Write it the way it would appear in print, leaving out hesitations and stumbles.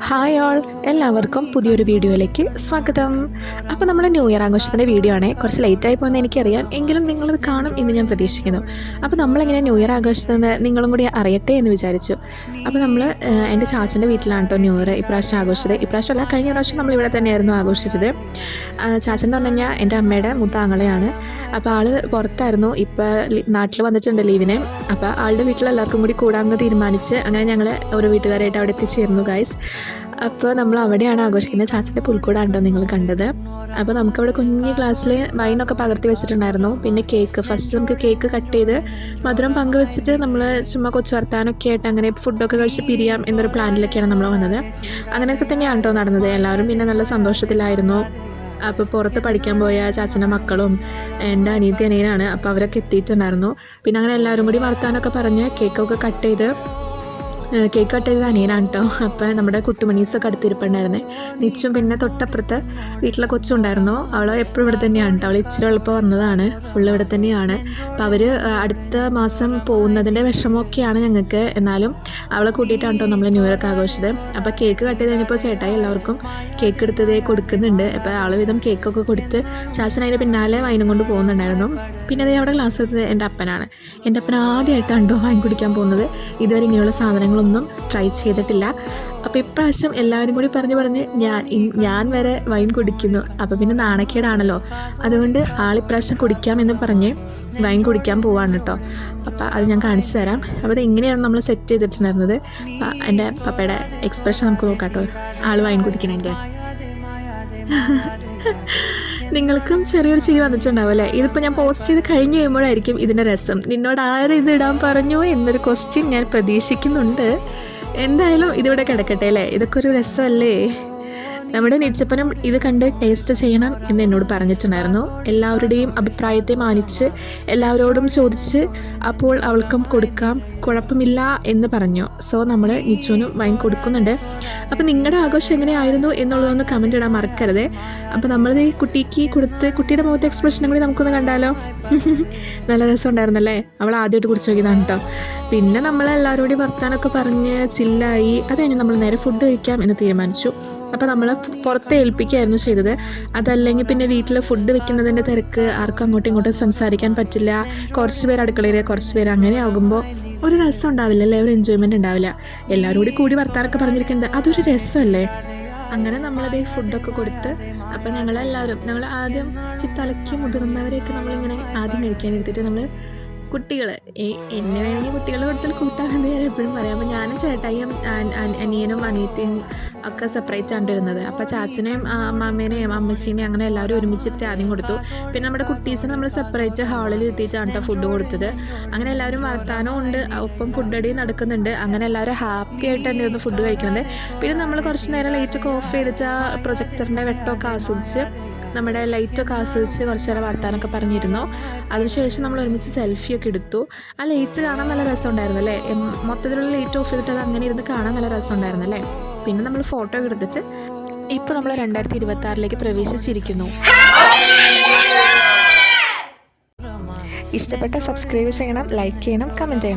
Hi all, എല്ലാവർക്കും പുതിയൊരു വീഡിയോയിലേക്ക് സ്വാഗതം. അപ്പോൾ നമ്മൾ ന്യൂ ഇയർ ആഘോഷത്തിൻ്റെ വീഡിയോ ആണ്. കുറച്ച് ലേറ്റായി പോകുന്നത് എനിക്കറിയാം, എങ്കിലും നിങ്ങളത് കാണും എന്ന് ഞാൻ പ്രതീക്ഷിക്കുന്നു. അപ്പോൾ നമ്മളിങ്ങനെ ന്യൂ ഇയർ ആഘോഷിക്കുന്നത് നിങ്ങളും കൂടി അറിയട്ടെ എന്ന് വിചാരിച്ചു. അപ്പോൾ നമ്മൾ എൻ്റെ ചാച്ചൻ്റെ വീട്ടിലാണ് കേട്ടോ ന്യൂ ഇയർ ഇപ്രാവശ്യം ആഘോഷിച്ചത്. ഇപ്രാവശ്യമല്ല, കഴിഞ്ഞ പ്രാവശ്യം നമ്മളിവിടെ തന്നെയായിരുന്നു ആഘോഷിച്ചത്. ചാച്ചൻ എന്ന് പറഞ്ഞു കഴിഞ്ഞാൽ എൻ്റെ അമ്മയുടെ മൂത്താങ്ങളെയാണ്. അപ്പോൾ ആൾ പുറത്തായിരുന്നു, ഇപ്പോൾ നാട്ടിൽ വന്നിട്ടുണ്ട് ലീവിന്. അപ്പോൾ ആളുടെ വീട്ടിലെല്ലാവർക്കും കൂടി കൂടാമെന്ന് തീരുമാനിച്ച് അങ്ങനെ ഞങ്ങൾ ഓരോ വീട്ടുകാരായിട്ട് അവിടെ എത്തിച്ചേർന്നു ഗൈസ്. അപ്പോൾ നമ്മൾ അവിടെയാണ് ആഘോഷിക്കുന്നത്. ചാച്ചൻ്റെ പുൽക്കൂടാണോ നിങ്ങൾ കണ്ടത്. അപ്പോൾ നമുക്കവിടെ കുഞ്ഞ് ഗ്ലാസ്സിൽ വൈനൊക്കെ പകർത്തി വെച്ചിട്ടുണ്ടായിരുന്നു. പിന്നെ കേക്ക്, ഫസ്റ്റ് നമുക്ക് കേക്ക് കട്ട് ചെയ്ത് മധുരം പങ്കുവെച്ചിട്ട് നമ്മൾ ചുമ്മാ കൊച്ചു വർത്താനൊക്കെ ആയിട്ട് അങ്ങനെ ഫുഡൊക്കെ കഴിച്ച് പിരിയാം എന്നൊരു പ്ലാനിലൊക്കെയാണ് നമ്മൾ വന്നത്. അങ്ങനെയൊക്കെ തന്നെയാണ് കേട്ടോ നടന്നത്. എല്ലാവരും പിന്നെ നല്ല സന്തോഷത്തിലായിരുന്നു. അപ്പോൾ പുറത്ത് പഠിക്കാൻ പോയ ചാച്ചൻ്റെ മക്കളും എൻ്റെ അനിയനാണ്. അപ്പോൾ അവരൊക്കെ എത്തിയിട്ടുണ്ടായിരുന്നു. പിന്നെ അങ്ങനെ എല്ലാവരും കൂടി വർത്താനൊക്കെ പറഞ്ഞ് കേക്കൊക്കെ കട്ട് ചെയ്ത് അനിയനാണ് കേട്ടോ. അപ്പോൾ നമ്മുടെ കുട്ടുമണീസൊക്കെ അടുത്തിരിപ്പുണ്ടായിരുന്നേ. നിച്ചും പിന്നെ തൊട്ടപ്പുറത്ത് വീട്ടിലെ കൊച്ചുണ്ടായിരുന്നു. അവൾ എപ്പോഴും ഇവിടെ തന്നെയാണ് കേട്ടോ. അവൾ ഇച്ചിരി എളുപ്പം വന്നതാണ്, ഫുള്ള് ഇവിടെ തന്നെയാണ്. അപ്പോൾ അവർ അടുത്ത മാസം പോകുന്നതിൻ്റെ വിഷമമൊക്കെയാണ് ഞങ്ങൾക്ക്. എന്നാലും അവളെ കൂട്ടിയിട്ടാണ് കേട്ടോ നമ്മൾ ന്യൂ ഇയറൊക്കെ ആഘോഷിച്ചത്. അപ്പോൾ കേക്ക് കട്ട് ചെയ്ത് കഴിഞ്ഞപ്പോൾ ചേട്ടായി എല്ലാവർക്കും കേക്ക് എടുത്തതേ കൊടുക്കുന്നുണ്ട്. അപ്പോൾ ആൾ വിധം കേക്കൊക്കെ കൊടുത്ത് ചാച്ചൻ അതിൻ്റെ പിന്നാലെ വൈനും കൊണ്ട് പോകുന്നുണ്ടായിരുന്നു. പിന്നെ അതേ അവിടെ ക്ലാസ് എടുത്തത് എൻ്റെ അപ്പനാണ്. എൻ്റെ അപ്പൻ ആദ്യമായിട്ടാണ് കേട്ടോ വൈൻ കുടിക്കാൻ പോകുന്നത്. ഇതുവരെ ഇങ്ങനെയുള്ള സാധനങ്ങളൊന്നും ട്രൈ ചെയ്തിട്ടില്ല. അപ്പോൾ ഇപ്രാവശ്യം എല്ലാവരും കൂടി പറഞ്ഞ് ഞാൻ വരെ വൈൻ കുടിക്കുന്നു. അപ്പോൾ പിന്നെ നാണക്കേടാണല്ലോ. അതുകൊണ്ട് ആളിപ്രാവശ്യം കുടിക്കാമെന്ന് പറഞ്ഞ് വൈൻ കുടിക്കാൻ പോവാണ് കേട്ടോ. അപ്പോൾ അത് ഞാൻ കാണിച്ചു തരാം. അപ്പോൾ അത് ഇങ്ങനെയാണ് നമ്മൾ സെറ്റ് ചെയ്തിട്ടുണ്ടായിരുന്നത്. എൻ്റെ പപ്പയുടെ എക്സ്പ്രഷൻ നമുക്ക് നോക്കാം കേട്ടോ, ആൾ വൈൻ കുടിക്കണതിൻ്റെ. നിങ്ങൾക്കും ചെറിയൊരു ചിരി വന്നിട്ടുണ്ടാവും അല്ലേ. ഇതിപ്പോൾ ഞാൻ പോസ്റ്റ് ചെയ്ത് കഴിഞ്ഞ് കഴിയുമ്പോഴായിരിക്കും ഇതിൻ്റെ രസം. നിന്നോട് ആരും ഇത് ഇടാൻ പറഞ്ഞു എന്നൊരു ക്വസ്റ്റ്യൻ ഞാൻ പ്രതീക്ഷിക്കുന്നുണ്ട്. എന്തായാലും ഇതിവിടെ കിടക്കട്ടെ അല്ലേ, ഇതൊക്കെ ഒരു രസമല്ലേ. നമ്മുടെ നിച്ചപ്പനും ഇത് കണ്ട് ടേസ്റ്റ് ചെയ്യണം എന്ന് എന്നോട് പറഞ്ഞിട്ടുണ്ടായിരുന്നു. എല്ലാവരുടെയും അഭിപ്രായത്തെ മാനിച്ച് എല്ലാവരോടും ചോദിച്ച് അപ്പോൾ അവൾക്കും കൊടുക്കാം, കുഴപ്പമില്ല എന്ന് പറഞ്ഞു. സോ നമ്മൾ നിച്ചുവിനും വൈൻ കൊടുക്കുന്നുണ്ട്. അപ്പോൾ നിങ്ങളുടെ ആഘോഷം എങ്ങനെയായിരുന്നു എന്നുള്ളതൊന്ന് കമൻറ്റ് ഇടാൻ മറക്കരുത്. അപ്പോൾ നമ്മളിത് കുട്ടിക്ക് കൊടുത്ത് കുട്ടിയുടെ മുഖത്തെ എക്സ്പ്രഷനും കൂടി നമുക്കൊന്ന് കണ്ടാലോ. നല്ല രസം ഉണ്ടായിരുന്നല്ലേ. അവൾ ആദ്യമായിട്ട് കുടിച്ച് നോക്കിയതാണ് കേട്ടോ. പിന്നെ നമ്മളെല്ലാവരോടും വർത്താനൊക്കെ പറഞ്ഞ് ചില്ലായി. അത് കഴിഞ്ഞ് നമ്മൾ നേരെ ഫുഡ് കഴിക്കാം എന്ന് തീരുമാനിച്ചു. അപ്പോൾ നമ്മൾ പുറത്ത് ഏൽപ്പിക്കുകയായിരുന്നു ചെയ്തത്. അതല്ലെങ്കിൽ പിന്നെ വീട്ടിൽ ഫുഡ് വെക്കുന്നതിൻ്റെ തിരക്ക്, ആർക്കും അങ്ങോട്ടും ഇങ്ങോട്ടും സംസാരിക്കാൻ പറ്റില്ല. കുറച്ച് പേര് അടുക്കളയിൽ, കുറച്ച് പേര് അങ്ങനെ ആകുമ്പോൾ ഒരു രസം ഉണ്ടാവില്ല അല്ലേ, ഒരു എൻജോയ്മെൻറ്റ് ഉണ്ടാവില്ല. എല്ലാവരും കൂടി വർത്താനൊക്കെ പറഞ്ഞിരിക്കുന്നത് അതൊരു രസമല്ലേ. അങ്ങനെ നമ്മളതേ ഫുഡൊക്കെ കൊടുത്ത് അപ്പം ഞങ്ങൾ ആദ്യം തലയ്ക്ക് മുതിർന്നവരെയൊക്കെ നമ്മളിങ്ങനെ ആദ്യം കഴിക്കാൻ എടുത്തിട്ട് നമ്മൾ കുട്ടികൾ എന്നെ വേണമെങ്കിൽ കുട്ടികളുടെ കൂടുതൽ കൂട്ടാമെന്ന് ഞാൻ എപ്പോഴും പറയാം. അപ്പോൾ ഞാനും ചേട്ടായിയും അനിയനും അനിയത്തിയും ഒക്കെ സെപ്പറേറ്റ് ആണ് വരുന്നത്. അപ്പോൾ ചാച്ചനെയും അമ്മേനെയും അമ്മച്ചീനെയും അങ്ങനെ എല്ലാവരും ഒരുമിച്ചിട്ട് ആദ്യം കൊടുത്തു. പിന്നെ നമ്മുടെ കുട്ടീസിനെ നമ്മൾ സെപ്പറേറ്റ് ഹാളിൽ ഇരുത്തിയിട്ടാണ് കേട്ടോ ഫുഡ് കൊടുത്തത്. അങ്ങനെ എല്ലാവരും വർത്താനം ഉണ്ട്, ഒപ്പം ഫുഡ് അടി നടക്കുന്നുണ്ട്. അങ്ങനെ എല്ലാവരും ഹാപ്പി ആയിട്ട് തന്നെയായിരുന്നു ഫുഡ് കഴിക്കുന്നത്. പിന്നെ നമ്മൾ കുറച്ച് നേരം ലൈറ്റൊക്കെ ഓഫ് ചെയ്തിട്ട് ആ പ്രൊജക്ടറിൻ്റെ വെട്ടമൊക്കെ ആസ്വദിച്ച് നമ്മുടെ ലൈറ്റൊക്കെ ആസ്വദിച്ച് കുറച്ച് നേരം വർത്താനൊക്കെ പറഞ്ഞിരുന്നു. അതിനുശേഷം നമ്മൾ ഒരുമിച്ച് സെൽഫിയൊക്കെ എടുത്തു. ആ ലൈറ്റ് കാണാൻ നല്ല രസമുണ്ടായിരുന്നു അല്ലേ. മൊത്തത്തിലുള്ള ലൈറ്റ് ഓഫ് ചെയ്തിട്ട് അത് അങ്ങനെ ഇരുന്ന് കാണാൻ നല്ല രസമുണ്ടായിരുന്നു അല്ലേ. പിന്നെ നമ്മൾ ഫോട്ടോ ഒക്കെ എടുത്തിട്ട് ഇപ്പോൾ നമ്മൾ 2026 പ്രവേശിച്ചിരിക്കുന്നു. ഇഷ്ടപ്പെട്ട സബ്സ്ക്രൈബ് ചെയ്യണം, ലൈക്ക് ചെയ്യണം, കമൻറ്റ് ചെയ്യണം.